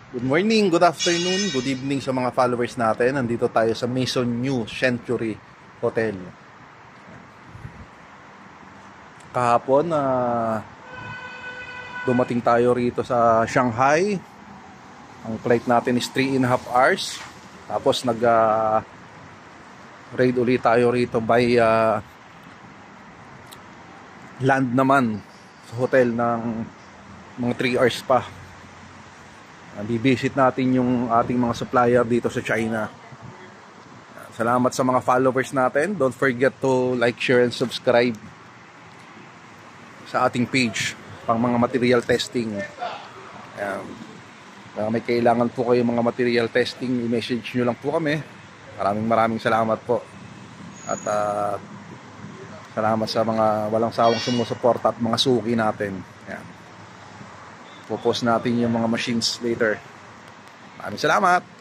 Good morning, good afternoon, good evening sa mga followers natin. Nandito tayo sa Maison New Century Hotel. Kahapon, dumating tayo rito sa Shanghai. Ang flight natin is 3.5 hours. Tapos raid ulit tayo rito by land naman sa hotel ng mga 3 hours pa. Bibisit natin yung ating mga supplier dito sa China. Salamat sa mga followers natin. Don't forget to like, share, and subscribe sa ating page pang mga material testing. May kailangan po kayo mga material testing, i-message nyo lang po kami. Maraming salamat po. At salamat sa mga walang sawang sumusuporta at mga suki natin. Ayan. Popost natin yung mga machines later. Maraming salamat!